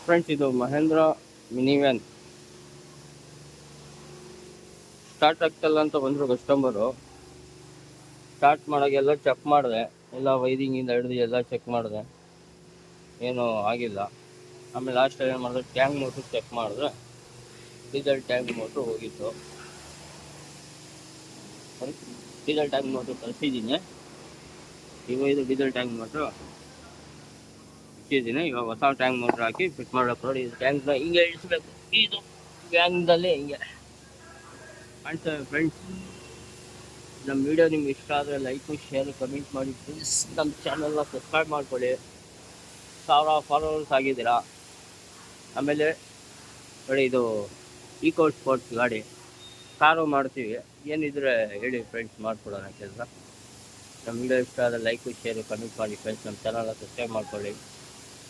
Friends, ಇದು Mahendra mini van start ಆಗ್ತಲ್ಲ ಅಂತ ಬಂದರು ಕಸ್ಟಮರು. ಸ್ಟಾರ್ಟ್ ಮಾಡೋಕ್ಕೆಲ್ಲ ಚೆಕ್ ಮಾಡಿದೆ, ಎಲ್ಲ ವೈರಿಂಗಿಂದ ಹಿಡಿದು ಎಲ್ಲ ಚೆಕ್ ಮಾಡಿದೆ, ಏನೂ ಆಗಿಲ್ಲ. ಆಮೇಲೆ ಲಾಸ್ಟ್ ಏನು ಮಾಡಿದೆ, ಟ್ಯಾಂಕ್ ಮೋಟ್ರ್ ಚೆಕ್ ಮಾಡಿದ್ರೆ ಡೀಸೆಲ್ ಟ್ಯಾಂಕ್ ಮೋಟ್ರ್ ಹೋಗಿತ್ತು. ಡೀಸೆಲ್ ಟ್ಯಾಂಕ್ ಮೋಟ್ರ್ ತರಿಸಿದ್ದೀನಿ. ಇವಾಗ ಇದು ಡೀಸೆಲ್ ಟ್ಯಾಂಕ್ ಮೋಟ್ರು ಇಟ್ಟಿದ್ದೀನಿ. ಇವಾಗ ಹೊಸ ಟ್ಯಾಂಕ್ ಮೋಟ್ರ್ ಹಾಕಿ ಫಿಟ್ ಮಾಡಬೇಕು. ನೋಡಿ, ಇದು ಟ್ಯಾಂಕ್ನ ಹಿಂಗೆ ಇಳಿಸ್ಬೇಕು. ಇದು ವ್ಯಾನ್ದಲ್ಲಿ ಹಿಂಗೆ ಕಾಣ್ತೇವೆ ಫ್ರೆಂಡ್ಸ್. ನಮ್ಮ ವಿಡಿಯೋ ನಿಮ್ಗೆ ಇಷ್ಟ ಆದರೆ ಲೈಕು, ಶೇರ್, ಕಮೆಂಟ್ ಮಾಡಿ ಪ್ಲೀಸ್. ನಮ್ಮ ಚಾನಲ್ನ ಸಬ್ಸ್ಕ್ರೈಬ್ ಮಾಡ್ಕೊಳ್ಳಿ. 1000 ಫಾಲೋವರ್ಸ್ ಆಗಿದ್ದೀರಾ. ಆಮೇಲೆ ನೋಡಿ, ಇದು ಈಕೋ ಸ್ಪೋರ್ಟ್ಸ್ ಗಾಡಿ ಕಾರು ಮಾಡ್ತೀವಿ. ಏನಿದ್ರೆ ಹೇಳಿ ಫ್ರೆಂಡ್ಸ್, ಮಾಡಿಕೊಡೋಣ ಕೆಲಸ. ನಮ್ಮ ವಿಡಿಯೋ ಇಷ್ಟ ಆದರೆ ಲೈಕು, ಶೇರು, ಕಮೆಂಟ್ ಮಾಡಿ ಫ್ರೆಂಡ್ಸ್. ನಮ್ಮ ಚಾನಲ್ನ ಸಬ್ಸ್ಕ್ರೈಬ್ ಮಾಡ್ಕೊಳ್ಳಿ.